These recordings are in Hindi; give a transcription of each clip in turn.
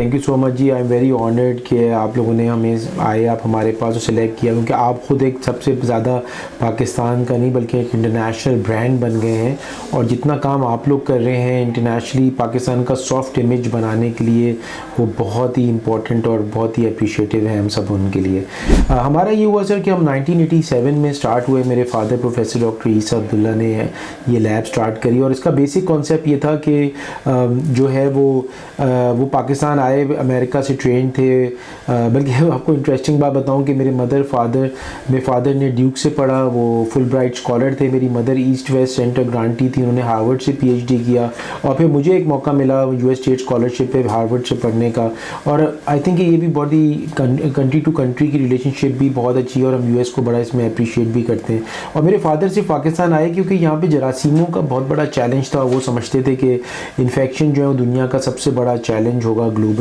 Thank you so much ji. I am very honoured कि आप लोगों ने हमें आप हमारे पास सेलेक्ट किया, क्योंकि आप ख़ुद एक सबसे ज़्यादा पाकिस्तान का नहीं बल्कि एक इंटरनेशनल ब्रांड बन गए हैं। और जितना काम आप लोग कर रहे हैं इंटरनेशनली पाकिस्तान का सॉफ्ट इमेज बनाने के लिए, वो बहुत ही इम्पोर्टेंट और बहुत ही अप्रिशिएटिव है हम सब उनके लिए। हमारा ये हुआ सर कि हम 1987 में स्टार्ट हुए। मेरे फादर प्रोफेसर डॉक्टर ईसा अब्दुल्ला ने ये लैब स्टार्ट करी, और इसका बेसिक कॉन्सेप्ट ये था कि जो है वो पाकिस्तान आए, अमेरिका से ट्रेन थे। बल्कि आपको इंटरेस्टिंग बात बताऊं कि मेरे फादर ने ड्यूक से पढ़ा, वो फुल ब्राइट स्कॉलर थे। मेरी मदर ईस्ट वेस्ट सेंटर ग्रांटी थी, उन्होंने हार्वर्ड से पीएचडी किया, और फिर मुझे एक मौका मिला यूएस स्टेट स्कॉलरशिप पे हार्वर्ड से पढ़ने का। और आई थिंक ये भी बहुत ही कंट्री टू कंट्री की रिलेशनशिप भी बहुत अच्छी है, और हम यूएस को बड़ा इसमें अप्रिशिएट भी करते हैं। और मेरे फादर सिर्फ पाकिस्तान आए क्योंकि यहाँ पे जरासीमों का बहुत बड़ा चैलेंज था। वो समझते थे कि इन्फेक्शन जो है वो दुनिया का सबसे बड़ा चैलेंज होगा ग्लोबल,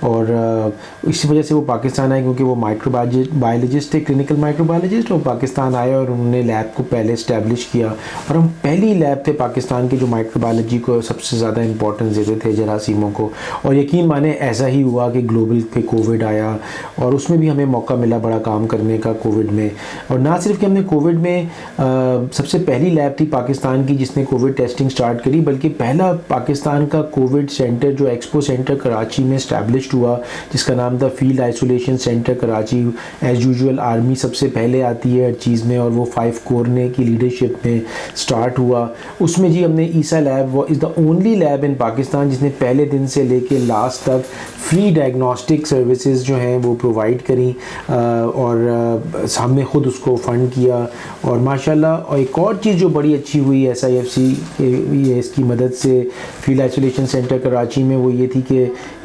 और इसी वजह से वो पाकिस्तान आए, क्योंकि वो माइक्रोबायोलॉजिस्ट थे, क्लिनिकल माइक्रोबायोलॉजिस्ट। और पाकिस्तान आए और उन्होंने लैब को पहले इस्टेब्लिश किया, और हम पहली लैब थे पाकिस्तान की जो माइक्रोबायोलॉजी को सबसे ज़्यादा इंपॉर्टेंस देते थे, जरासीमों को। और यकीन माने ऐसा ही हुआ कि ग्लोबल पे कोविड आया, और उसमें भी हमें मौका मिला बड़ा काम करने का कोविड में। और ना सिर्फ कि हमने कोविड में सबसे पहली लैब थी पाकिस्तान की जिसने कोविड टेस्टिंग स्टार्ट करी, बल्कि पहला पाकिस्तान का कोविड सेंटर जो एक्सपो सेंटर कराची में इस्टेब्लिश्ड हुआ, जिसका नाम था field isolation centre Karachi. As usual army सबसे पहले आती है हर चीज़ में, और वो 5 कोरने की लीडरशिप में स्टार्ट हुआ। उसमें जी हमने ईसा लैब, वो is the only lab in Pakistan जिसने पहले दिन से लेके लास्ट तक फ्री डायग्नोस्टिक सर्विसेज जो हैं वो प्रोवाइड करी, और हमने ख़ुद उसको फ़ंड किया। और माशाल्लाह, और एक और चीज़ जो बड़ी अच्छी हुई SIFC ये इसकी मदद से फील्ड आइसोलेशन सेंटर कराची में, वो ये थी कि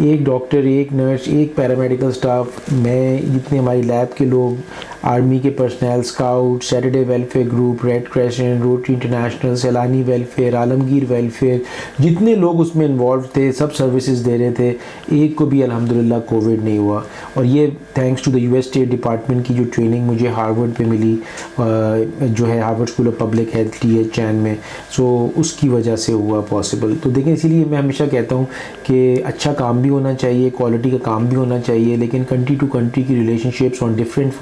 एक डॉक्टर, एक नर्स, एक पैरामेडिकल स्टाफ, मैं, जितने हमारी लैब के लोग, आर्मी के personal, scout, Saturday welfare group, red crescent, rotary international, सैलानी वेलफेयर, आलमगीर वेलफेयर, जितने लोग उसमें इन्वॉल्व थे सब सर्विसेज दे रहे थे। एक को भी अल्हम्दुलिल्लाह कोविड नहीं हुआ। और ये thanks to the US state department की जो ट्रेनिंग मुझे हार्वर्ड पे मिली, जो है Harvard school of public health THN में, सो उसकी वजह से हुआ पॉसिबल। तो देखें, इसीलिए मैं हमेशा कहता हूँ कि अच्छा काम भी होना चाहिए, क्वालिटी का काम भी होना चाहिए, लेकिन कंट्री टू कंट्री की रिलेशनशिप्स ऑन डिफरेंट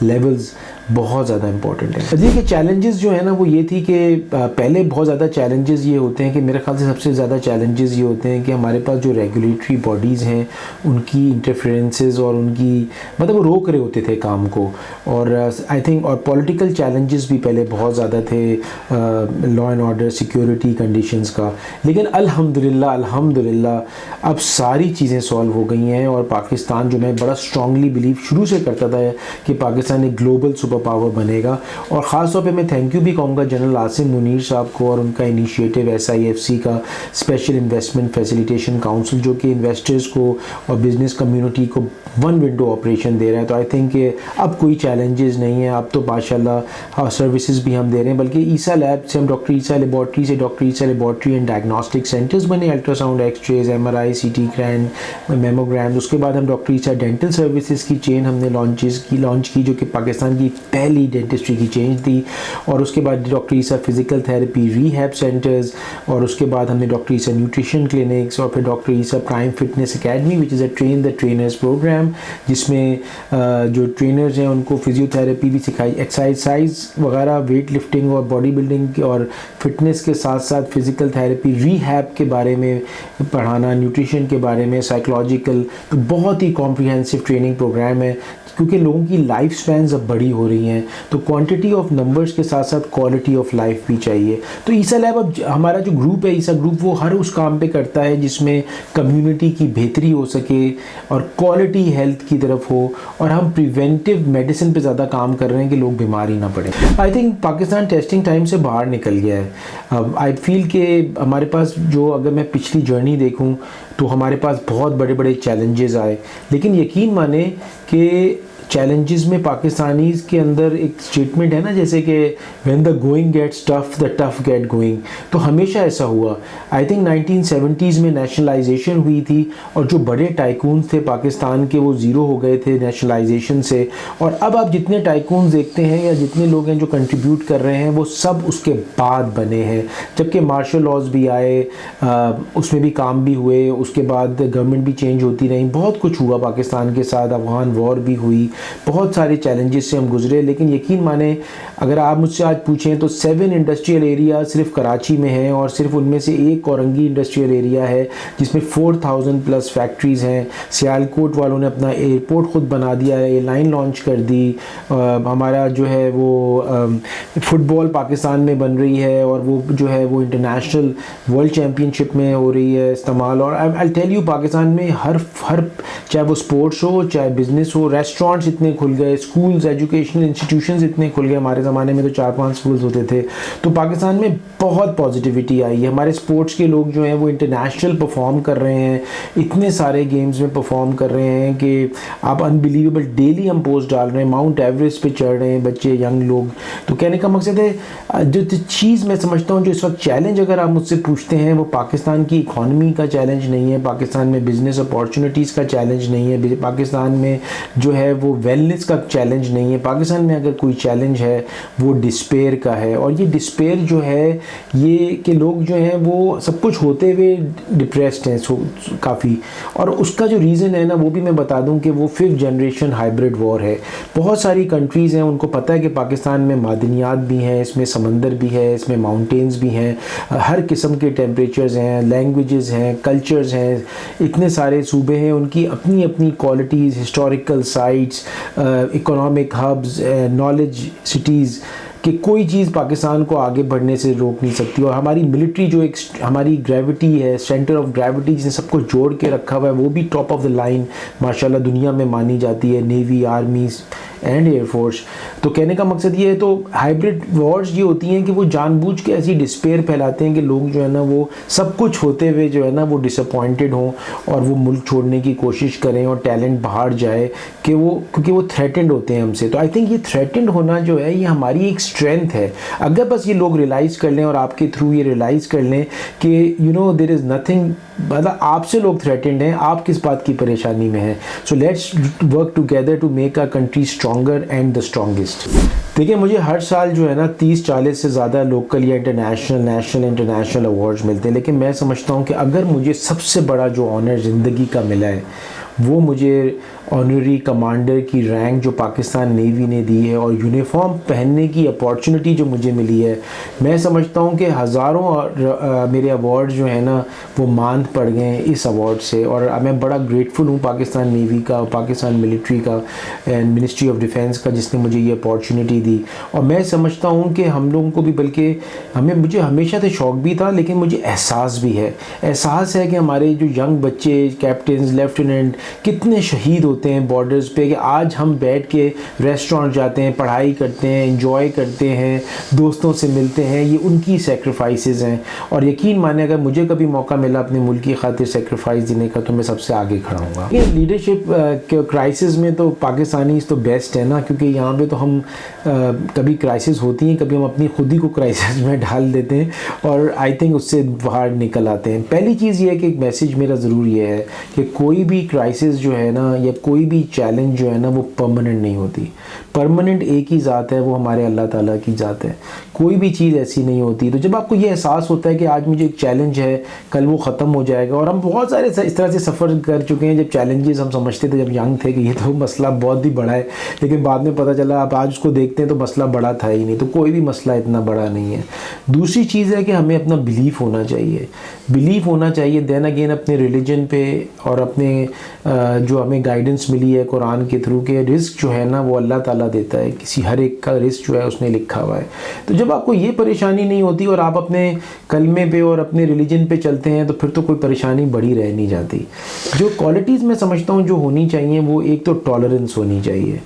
लेवल्स बहुत ज़्यादा इंपॉर्टेंट है। देखिए कि चैलेंजेस जो है ना वो ये थी कि पहले बहुत ज़्यादा चैलेंजेस ये होते हैं कि मेरे ख्याल से सबसे ज़्यादा चैलेंजेस ये होते हैं कि हमारे पास जो रेगुलेटरी बॉडीज़ हैं उनकी इंटरफेरेंसेस और उनकी मतलब वो रोक रहे होते थे काम को। और आई थिंक और पॉलिटिकल चैलेंजेस भी पहले बहुत ज़्यादा थे, law and order, security conditions का। लेकिन अल्हम्दुलिल्लाह अब सारी चीज़ें सॉल्व हो गई हैं, और पाकिस्तान, जो मैं बड़ा स्ट्रांगली बिलीव शुरू से करता था कि पाकिस्तान एक ग्लोबल सुपर पावर बनेगा। और ख़ास तौर पे मैं थैंक यू भी कहूँगा जनरल आसिम मुनीर साहब को और उनका इनिशिएटिव SIFC का स्पेशल इन्वेस्टमेंट फैसिलिटेशन काउंसिल, जो कि इन्वेस्टर्स को और बिज़नेस कम्युनिटी को वन विंडो ऑपरेशन दे रहा है। तो आई थिंक अब कोई चैलेंजेस नहीं है, अब तो माशाल्लाह सर्विसेज भी हम दे रहे हैं। बल्कि ईसा लैब से हम doctor Isa laboratory and diagnostic centres बने, ultrasound, x-rays, MRI, CT scan, mammogram. उसके बाद हम डॉक्टर ईसा डेंटल सर्विसेज की चेन हमने लॉन्च की जो कि पाकिस्तान की पहली डेंटिस्ट्री की चेन थी। और उसके बाद डॉक्टर ईसा फिजिकल थेरेपी रिहैब सेंटर्स, और उसके बाद हमने डॉक्टर ईसा न्यूट्रिशन क्लिनिक्स, और फिर डॉक्टर ईसा prime fitness academy which is a train the trainers programme, जिसमें जो ट्रेनर्स हैं उनको फिजियोथेरेपी भी सिखाई, एक्सरसाइज वगैरह, वेट लिफ्टिंग और बॉडी बिल्डिंग और फिटनेस के साथ साथ फिजिकल थेरेपी, रिहैब के बारे में पढ़ाना, न्यूट्रिशन के बारे में, साइकोलॉजिकल। तो बहुत ही कॉम्प्रिहेंसिव ट्रेनिंग प्रोग्राम है, क्योंकि लोगों की लाइफ स्पैन्स अब बड़ी हो रही हैं, तो क्वांटिटी ऑफ नंबर्स के साथ साथ क्वालिटी ऑफ लाइफ भी चाहिए। तो ईसा लैब, अब हमारा जो ग्रुप है ईसा ग्रुप, वो हर उस काम पे करता है जिसमें कम्युनिटी की बेहतरी हो सके और क्वालिटी हेल्थ की तरफ हो, और हम प्रिवेंटिव मेडिसिन पे ज़्यादा काम कर रहे हैं कि लोग बीमार ही ना पड़े। I think Pakistan testing time से बाहर निकल गया है। अब आई फील कि हमारे पास जो, अगर मैं पिछली जर्नी देखूँ तो हमारे पास बहुत बड़े बड़े चैलेंजेस आए, लेकिन यकीन माने कि चैलेंजेस में पाकिस्तानीज़ के अंदर एक स्टेटमेंट है ना, जैसे कि when the going gets tough the tough get going, तो हमेशा ऐसा हुआ। आई थिंक 1970s में नेशनलाइजेशन हुई थी और जो बड़े टाइकून थे पाकिस्तान के वो ज़ीरो हो गए थे नेशनलाइजेशन से, और अब आप जितने टाइकून देखते हैं या जितने लोग हैं जो कंट्रीब्यूट कर रहे हैं वो सब उसके बाद बने हैं। जबकि मार्शल लॉज भी आए, उसमें भी काम भी हुए, उसके बाद गवर्नमेंट भी चेंज होती रही, बहुत कुछ हुआ पाकिस्तान के साथ, अफगान वॉर भी हुई, बहुत सारे चैलेंजेस से हम गुजरे। लेकिन यकीन माने अगर आप मुझसे आज पूछें तो 7 इंडस्ट्रियल एरिया सिर्फ कराची में हैं और सिर्फ उनमें से एक औरंगी इंडस्ट्रियल एरिया है जिसमें 4000 प्लस फैक्ट्रीज़ हैं। सियालकोट वालों ने अपना एयरपोर्ट ख़ुद बना दिया है, एयरलाइन लॉन्च कर दी। हमारा जो है वो फुटबॉल पाकिस्तान में बन रही है और वो जो है वो इंटरनेशनल वर्ल्ड चैम्पियनशिप में हो रही है इस्तेमाल। और आई टेल यू पाकिस्तान में हर चाहे वो स्पोर्ट्स हो चाहे बिज़नेस हो, रेस्टोरेंट्स इतने खुल गए, स्कूल्स एजुकेशनल इंस्टीट्यूशंस इतने खुल गए। हमारे ज़माने में तो 4-5 स्कूल्स होते थे। तो पाकिस्तान में बहुत पॉजिटिविटी आई है। हमारे स्पोर्ट्स के लोग जो हैं वो इंटरनेशनल परफॉर्म कर रहे हैं, इतने सारे गेम्स में परफॉर्म कर रहे हैं कि आप अनबिलीवेबल, डेली हम पोस्ट डाल रहे हैं, माउंट एवरेस्ट पे चढ़ रहे हैं बच्चे, यंग लोग। तो कहने का मकसद है जो चीज़ मैं समझता हूँ जो इस वक्त चैलेंज अगर आप मुझसे पूछते हैं वो पाकिस्तान की इकॉनमी का चैलेंज नहीं है, पाकिस्तान में बिज़नेस अपॉर्चुनिटीज़ का चैलेंज नहीं है, पाकिस्तान में जो है वो वेलनेस का चैलेंज नहीं है। पाकिस्तान में अगर कोई चैलेंज है वो डिस्पेयर का है। और ये डिस्पेयर जो है ये कि लोग जो हैं वो सब कुछ होते हुए डिप्रेस्ड हैं काफ़ी, और उसका जो रीज़न है ना वो भी मैं बता दूं कि वो 5th जनरेशन हाइब्रिड वॉर है। बहुत सारी कंट्रीज़ हैं उनको पता है कि पाकिस्तान में मादनियात भी हैं, इसमें समंदर भी है, इसमें माउंटेन्स भी हैं, हर किस्म के टेम्परेचर्स हैं, लैंग्वेजेस हैं, कल्चर्स हैं, इतने सारे सूबे हैं, उनकी अपनी अपनी qualities, historical sites, economic hubs, knowledge cities, कि कोई चीज़ पाकिस्तान को आगे बढ़ने से रोक नहीं सकती। और हमारी मिलिट्री जो एक हमारी ग्रेविटी है, सेंटर ऑफ ग्रेविटी जिसने सबको जोड़ के रखा हुआ है, वो भी टॉप ऑफ द लाइन माशाल्लाह दुनिया में मानी जाती है, नेवी, आर्मी एंड एयरफोर्स। तो कहने का मकसद ये है, तो हाइब्रिड वॉर्स ये होती हैं कि वो जानबूझ के ऐसी डिस्पेयर फैलाते हैं कि लोग जो है ना वो सब कुछ होते हुए जो है ना वो डिसअपॉइंटेड हों और वो मुल्क छोड़ने की कोशिश करें और टैलेंट बाहर जाए कि वो, क्योंकि वो थ्रेटेंड होते हैं हमसे। तो आई थिंक ये थ्रेटेंड होना जो है ये हमारी एक स्ट्रेंथ है। अगर बस ये लोग रियलाइज़ कर लें और आपके थ्रू ये रियलाइज़ कर लें कि you know there is nothing, मतलब आपसे लोग थ्रेटेंड हैं, आप किस बात की परेशानी में हैं। So let's work together to make our country stronger and the strongest. देखिए मुझे हर साल जो है ना 30-40 से ज़्यादा लोकल या इंटरनेशनल, नेशनल, इंटरनेशनल अवार्ड्स मिलते हैं, लेकिन मैं समझता हूँ कि अगर मुझे सबसे बड़ा जो ऑनर ज़िंदगी का मिला है वो मुझे ऑनरी कमांडर की रैंक जो पाकिस्तान नेवी ने दी है और यूनिफॉर्म पहनने की अपॉर्चुनिटी जो मुझे मिली है। मैं समझता हूँ कि हज़ारों मेरे अवार्ड जो है ना वो मांद पड़ गए हैं इस अवार्ड से, और मैं बड़ा ग्रेटफुल हूँ पाकिस्तान नेवी का, पाकिस्तान मिलिट्री का एंड मिनिस्ट्री ऑफ डिफेंस का जिसने मुझे ये अपॉर्चुनिटी दी। और मैं समझता हूँ कि हम लोगों को भी, बल्कि मुझे हमेशा से शौक़ भी था, लेकिन मुझे एहसास भी है, एहसास है कि हमारे जो यंग बच्चे, कैप्टन, लेफ्टिनेंट कितने शहीद होते हैं बॉर्डर्स पे, कि आज हम बैठ के रेस्टोरेंट जाते हैं, पढ़ाई करते हैं, एंजॉय करते हैं, दोस्तों से मिलते हैं, ये उनकी सेक्रीफाइसेस हैं। और यकीन माने अगर मुझे कभी मौका मिला अपने मुल्क की खातिर सेक्रीफाइस देने का तो मैं सबसे आगे खड़ा हूँगा। ये लीडरशिप के क्राइसिस में तो पाकिस्तानी तो बेस्ट है ना, क्योंकि यहाँ पे तो हम कभी क्राइसिस होती हैं, कभी हम अपनी खुद ही को क्राइसिस में डाल देते हैं और आई थिंक उससे बाहर निकल आते हैं। पहली चीज़ ये है कि एक मैसेज मेरा ज़रूर ये है कि कोई भी क्राइसिस जो है ना या कोई भी चैलेंज जो है ना वो परमानेंट नहीं होती। परमानेंट एक ही ज़ात है, वो हमारे अल्लाह ताला की ज़ात है। कोई भी चीज़ ऐसी नहीं होती। तो जब आपको ये एहसास होता है कि आज मुझे एक चैलेंज है, कल वो ख़त्म हो जाएगा, और हम बहुत सारे इस तरह से सफ़र कर चुके हैं। जब चैलेंजेस हम समझते थे जब यंग थे कि ये तो मसला बहुत ही बड़ा है, लेकिन बाद में पता चला आप आज उसको देखते हैं तो मसला बड़ा था ही नहीं। तो कोई भी मसला इतना बड़ा नहीं है। दूसरी चीज़ है कि हमें अपना बिलीफ होना चाहिए, बिलीफ होना चाहिए देन अगेन अपने रिलीजन पे और अपने जो हमें गाइडेंस मिली है कुरान के थ्रू के रिस्क जो है ना वो अल्लाह ताला देता है, किसी हर एक का रिस्क जो है उसने लिखा हुआ है। तो जब आपको ये परेशानी नहीं होती और आप अपने कलमे पे और अपने रिलीजन पे चलते हैं तो फिर तो कोई परेशानी बड़ी रह नहीं जाती। जो क्वालिटीज़ मैं समझता हूँ जो होनी चाहिए वो एक तो टॉलरेंस होनी चाहिए।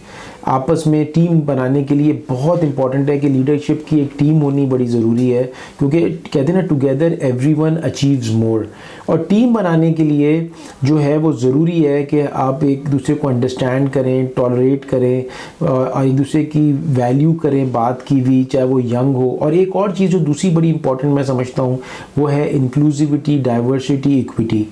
आपस में टीम बनाने के लिए बहुत इंपॉर्टेंट है कि लीडरशिप की एक टीम होनी बड़ी ज़रूरी है, क्योंकि कहते हैं ना टुगेदर एवरीवन अचीव्स मोर। और टीम बनाने के लिए जो है वो ज़रूरी है कि आप एक दूसरे को अंडरस्टैंड करें, टॉलरेट करें और एक दूसरे की वैल्यू करें बात की भी, चाहे वो यंग हो। और एक और चीज़ जो दूसरी बड़ी इंपॉर्टेंट मैं समझता हूँ वो है इंक्लूसिविटी, डाइवर्सिटी, इक्विटी।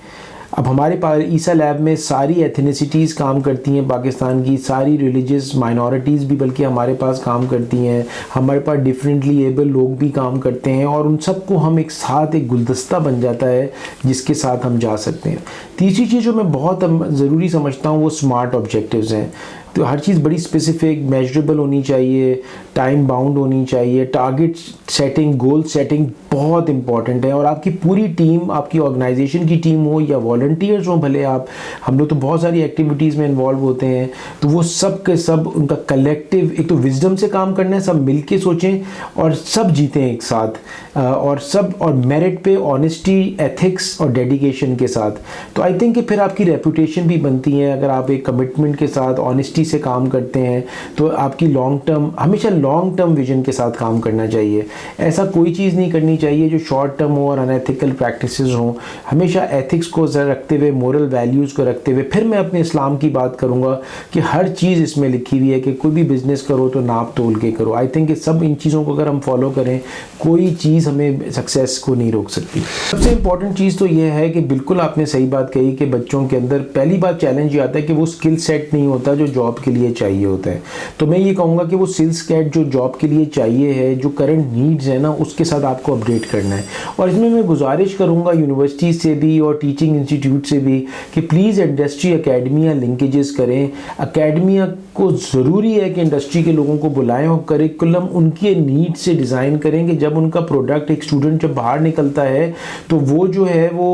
अब हमारे पास ईसा लैब में सारी एथनिसिटीज़ काम करती हैं पाकिस्तान की, सारी रिलीजियस माइनॉरिटीज़ भी बल्कि हमारे पास काम करती हैं, हमारे पास डिफरेंटली एबल लोग भी काम करते हैं, और उन सबको हम एक साथ एक गुलदस्ता बन जाता है जिसके साथ हम जा सकते हैं। तीसरी चीज़ जो मैं बहुत ज़रूरी समझता हूँ वो स्मार्ट ऑब्जेक्टिव्स हैं। तो हर चीज़ बड़ी स्पेसिफिक, मेजरेबल होनी चाहिए, टाइम बाउंड होनी चाहिए। टारगेट सेटिंग, गोल सेटिंग बहुत इंपॉर्टेंट है। और आपकी पूरी टीम, आपकी ऑर्गेनाइजेशन की टीम हो या वॉलंटियर्स हो, भले आप, हम लोग तो बहुत सारी एक्टिविटीज़ में इन्वॉल्व होते हैं, तो वो सब के सब उनका कलेक्टिव एक तो विजडम से काम करना है, सब मिल के सोचें और सब जीतें एक साथ, और मेरिट पे, ऑनेस्टी, एथिक्स और डेडिकेशन के साथ। तो आई थिंक कि फिर आपकी रेपुटेशन भी बनती है। अगर आप एक कमिटमेंट के साथ, ऑनेस्टी से काम करते हैं, तो आपकी लॉन्ग टर्म, हमेशा लॉन्ग टर्म विजन के साथ काम करना चाहिए। ऐसा कोई चीज़ नहीं करनी चाहिए जो शॉर्ट टर्म हो और अनएथिकल प्रैक्टिसेस हों। हमेशा एथिक्स को रखते हुए, मोरल वैल्यूज़ को रखते हुए, फिर मैं अपने इस्लाम की बात करूँगा कि हर चीज़ इसमें लिखी हुई है कि कोई भी बिज़नेस करो तो नाप तोल के करो। आई थिंक सब इन चीज़ों को अगर हम फॉलो करें, कोई चीज़ हमें सक्सेस को नहीं रोक सकती। सबसे इंपॉर्टेंट चीज़ तो यह है कि बिल्कुल आपने सही बात कही कि बच्चों के अंदर पहली बात चैलेंज ये आता है कि वो स्किल सेट नहीं होता जो जॉब के लिए चाहिए होता है। तो मैं ये कहूँगा कि वो स्किल सेट जो जॉब के लिए चाहिए है, जो करंट नीड्स है ना, उसके साथ आपको अपडेट करना है। और इसमें मैं गुजारिश करूँगा यूनिवर्सिटी से भी और टीचिंग इंस्टीट्यूट से भी कि प्लीज़ इंडस्ट्री अकेडमिया लिंकेजेस करें। अकेडमिया को ज़रूरी है कि इंडस्ट्री के लोगों को बुलाएं और करिकुलम उनके नीड से डिज़ाइन करें कि जब उनका प्रोडक्ट, एक स्टूडेंट जब बाहर निकलता है तो वो जो है वो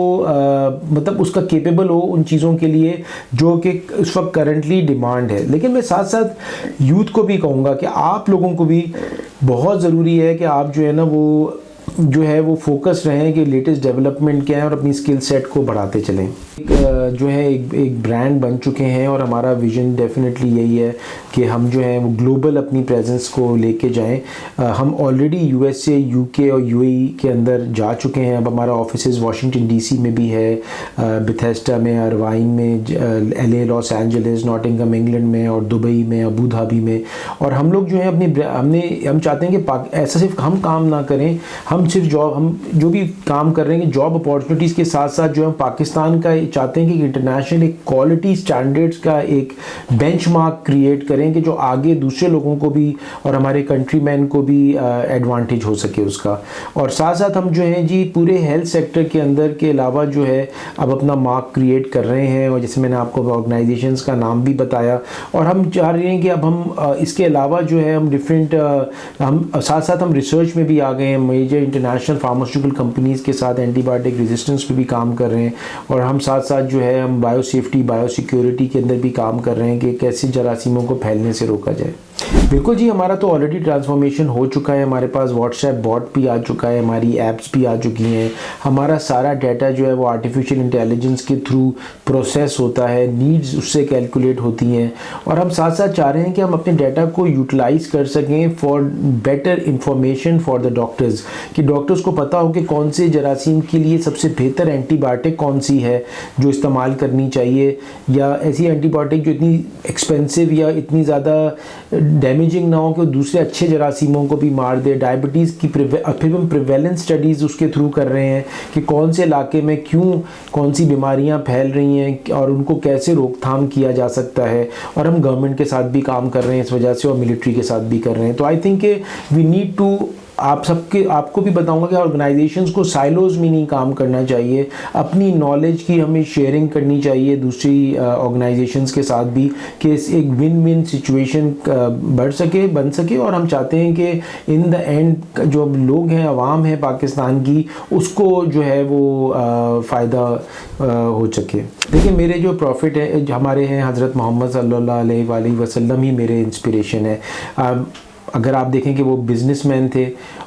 मतलब उसका केपेबल हो उन चीज़ों के लिए जो कि उस वक्त करंटली डिमांड है। लेकिन मैं साथ साथ यूथ को भी कहूँगा कि आप लोगों को भी बहुत ज़रूरी है कि आप जो है वो फोकस रहें कि लेटेस्ट डेवलपमेंट क्या है और अपनी स्किल सेट को बढ़ाते चलें। एक ब्रांड बन चुके हैं और हमारा विजन डेफिनेटली यही है कि हम जो है वो ग्लोबल अपनी प्रेजेंस को लेके जाएं। हम ऑलरेडी यूएसए, यूके और यूएई के अंदर जा चुके हैं। अब हमारा ऑफिसेज वाशिंगटन डीसी में भी है, बेथेस्डा में, अरवाइन में, LA, Los Angeles, Nottingham England में, और दुबई में, अबू धाबी में। और हम लोग जो है हम चाहते हैं कि ऐसा सिर्फ हम काम ना करें, हम जो भी काम कर रहे हैं कि जॉब अपॉर्चुनिटीज़ के साथ साथ जो हम पाकिस्तान का चाहते हैं कि इंटरनेशनल एक क्वालिटी स्टैंडर्ड्स का एक बेंचमार्क क्रिएट करें कि जो आगे दूसरे लोगों को भी और हमारे कंट्रीमैन को भी एडवांटेज हो सके उसका। और साथ साथ हम जो है जी पूरे हेल्थ सेक्टर के अंदर के अलावा जो है अब अपना मार्क क्रिएट कर रहे हैं, और जैसे मैंने आपको ऑर्गेनाइजेशंस का नाम भी बताया। और हम चाह रहे हैं कि अब हम इसके अलावा जो है हम हम साथ साथ हम रिसर्च में भी आ गए हैं। मेजर इंटरनेशनल फार्मास्यूटिकल कंपनीज़ के साथ एंटीबायोटिक रेजिस्टेंस पे भी काम कर रहे हैं। और हम साथ साथ जो है हम बायो सेफ्टी, बायो सिक्योरिटी के अंदर भी काम कर रहे हैं कि कैसे जरासीमों को फैलने से रोका जाए। बिल्कुल जी, हमारा तो ऑलरेडी ट्रांसफॉर्मेशन हो चुका है। हमारे पास व्हाट्सएप बॉट भी आ चुका है, हमारी ऐप्स भी आ चुकी हैं। हमारा सारा डाटा जो है वो आर्टिफिशियल इंटेलिजेंस के थ्रू प्रोसेस होता है, नीड्स उससे कैलकुलेट होती हैं। और हम साथ साथ चाह रहे हैं कि हम अपने डाटा को यूटिलाइज कर सकें for better information for the doctors, कि डॉक्टर्स को पता हो कि कौन से जरासीम के लिए सबसे बेहतर एंटीबायोटिक कौन सी है जो इस्तेमाल करनी चाहिए, या ऐसी एंटीबायोटिक जो इतनी एक्सपेंसिव या इतनी ज़्यादा डैमेजिंग ना हो कि दूसरे अच्छे जरासीमों को भी मार दे। डायबिटीज़ की फिर हम प्रिवेलेंस स्टडीज़ उसके थ्रू कर रहे हैं कि कौन से इलाके में क्यों कौन सी बीमारियां फैल रही हैं और उनको कैसे रोकथाम किया जा सकता है। और हम गवर्नमेंट के साथ भी काम कर रहे हैं इस वजह से, और मिलिट्री के साथ भी कर रहे हैं। तो I think we need to, आपको भी बताऊंगा कि ऑर्गेनाइजेशंस को साइलोज में नहीं काम करना चाहिए, अपनी नॉलेज की हमें शेयरिंग करनी चाहिए दूसरी ऑर्गेनाइजेशंस के साथ भी, कि एक विन विन सिचुएशन बन सके। और हम चाहते हैं कि इन द एंड जो लोग हैं, आवाम है पाकिस्तान की, उसको जो है वो फ़ायदा हो सके। देखिए, मेरे जो प्रॉफिट है हमारे हैं हज़रत मोहम्मद सल्लल्लाहु अलैहि वसल्लम ही मेरे इंस्पिरेशन है। अगर आप देखें कि वो बिज़नेसमैन थे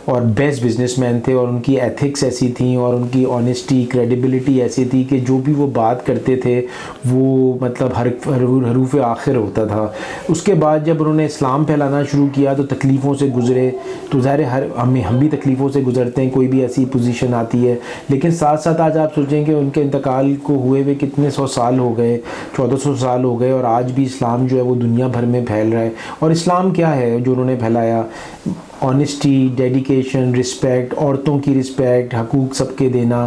और बेस्ट बिजनेसमैन थे, और उनकी एथिक्स ऐसी थी और उनकी ऑनेस्टी, क्रेडिबिलिटी ऐसी थी कि जो भी वो बात करते थे वो मतलब हरूफ आखिर होता था। उसके बाद जब उन्होंने इस्लाम फैलाना शुरू किया तो तकलीफ़ों से गुज़रे, तो ज़ाहिर हम भी तकलीफ़ों से गुज़रते हैं, कोई भी ऐसी पोजीशन आती है। लेकिन साथ साथ आज आप सोचें कि उनके इंतकाल को हुए हुए कितने 100 साल हो गए, 1400 साल हो गए, और आज भी इस्लाम जो है वो दुनिया भर में फैल रहा है। और इस्लाम क्या है जो उन्होंने फैलाया? ऑनेस्टी, डेडिकेशन, रिस्पेक्ट, औरतों की रिस्पेक्ट, हकूक़ सबके देना,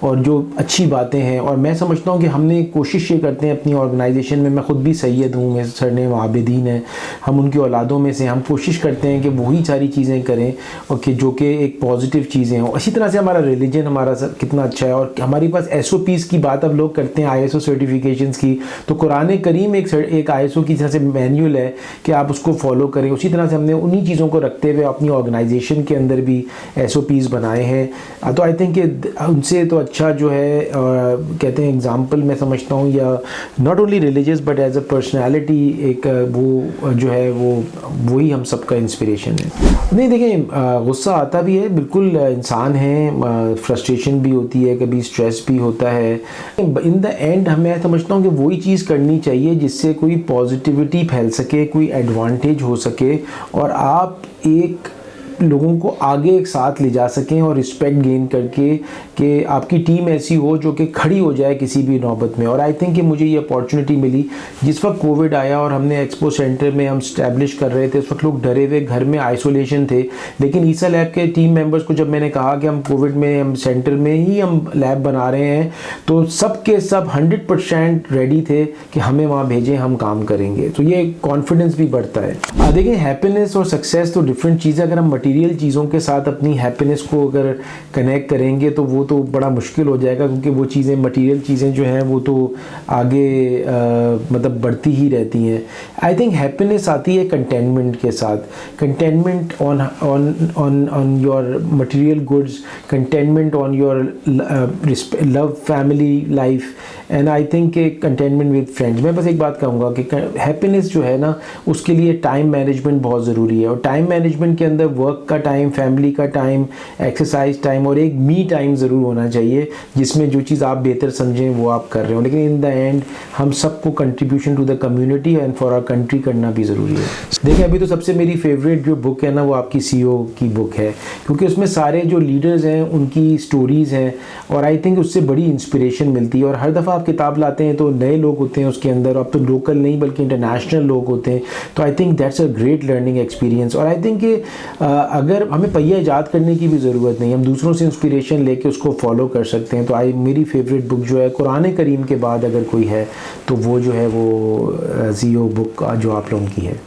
और जो अच्छी बातें हैं। और मैं समझता हूँ कि हमने कोशिश ये करते हैं अपनी ऑर्गेनाइजेशन में, मैं ख़ुद भी सैयद हूँ, मेरे सरनेम आबिदीन है, हम उनकी औलादों में से, हम कोशिश करते हैं कि वही सारी चीज़ें करें और कि जो कि एक पॉजिटिव चीज़ें हों। इसी तरह से हमारा रिलीजन हमारा कितना अच्छा है, और हमारी पास SOPs की बात अब लोग करते हैं, ISO सर्टिफिकेशंस की, तो कुरान करीम एक ISO की तरह से मैनुअल है कि आप उसको फॉलो करें। उसी तरह से हमने उन्हीं चीज़ों को रखते हुए अपनी ऑर्गेनाइजेशन के अंदर भी SOPs बनाए हैं। तो आई थिंक कि उनसे तो अच्छा जो है कहते हैं एग्जाम्पल मैं समझता हूँ, या not only religious but as a personality, एक वो जो है वही हम सबका इंस्पिरेशन है। नहीं देखें, गुस्सा आता भी है, बिल्कुल इंसान है, फ्रस्ट्रेशन भी होती है, कभी स्ट्रेस भी होता है। इन द एंड मैं समझता हूँ कि वही चीज़ करनी चाहिए जिससे कोई पॉजिटिविटी फैल सके, कोई एडवांटेज हो सके, और आप एक लोगों को आगे एक साथ ले जा सकें और रिस्पेक्ट गेन करके कि आपकी टीम ऐसी हो जो कि खड़ी हो जाए किसी भी नौबत में। और आई थिंक कि मुझे ये अपॉर्चुनिटी मिली जिस वक्त कोविड आया और हमने एक्सपो सेंटर में हम स्टैब्लिश कर रहे थे, उस वक्त लोग डरे हुए घर में आइसोलेशन थे। लेकिन ईसा लैब के टीम मेंबर्स को जब मैंने कहा कि हम कोविड में हम सेंटर में ही हम लैब बना रहे हैं, तो सब के सब 100% रेडी थे कि हमें वहाँ भेजें, हम काम करेंगे। तो ये कॉन्फिडेंस भी बढ़ता है। देखिए, हैप्पीनेस और सक्सेस तो डिफरेंट चीज़ें। अगर हम मटेरियल चीज़ों के साथ अपनी हैप्पीनेस को अगर कनेक्ट करेंगे तो वो तो बड़ा मुश्किल हो जाएगा, क्योंकि वो चीज़ें, मटेरियल चीज़ें जो हैं वो तो आगे मतलब बढ़ती ही रहती हैं। आई थिंक हैप्पीनेस आती है कंटेनमेंट के साथ, containment on your material goods, containment on your love, family life, and I think containment with friends. मैं बस एक बात कहूँगा कि हैप्पीनेस जो है ना, उसके लिए टाइम मैनेजमेंट बहुत ज़रूरी है, और टाइम मैनेजमेंट के अंदर वर्क का टाइम, फैमिली का टाइम, एक्सरसाइज टाइम और एक मी टाइम ज़रूर होना चाहिए, जिसमें जो चीज़ आप बेहतर समझें वो आप कर रहे हो। लेकिन इन द एंड हम सबको contribution to the community and for our country करना भी ज़रूरी है। देखिए, अभी तो सबसे मेरी फेवरेट जो बुक है ना वो आपकी CEO की बुक है, क्योंकि उसमें सारे जो लीडर्स हैं उनकी स्टोरीज़ हैं, और आई थिंक उससे बड़ी इंस्पिरेशन मिलती है। और हर दफ़ा आप किताब लाते हैं तो नए लोग होते हैं उसके अंदर, अब तो लोकल नहीं बल्कि इंटरनेशनल लोग होते हैं। तो I think that's a great learning experience. और आई थिंक कि अगर हमें पहिया ईजाद करने की भी ज़रूरत नहीं, हम दूसरों से इंस्पिरेशन लेके उसको फॉलो कर सकते हैं। तो मेरी फेवरेट बुक जो है कुरान करीम के बाद अगर कोई है तो वो जो है वो CEO बुक जो आप लोगों की है।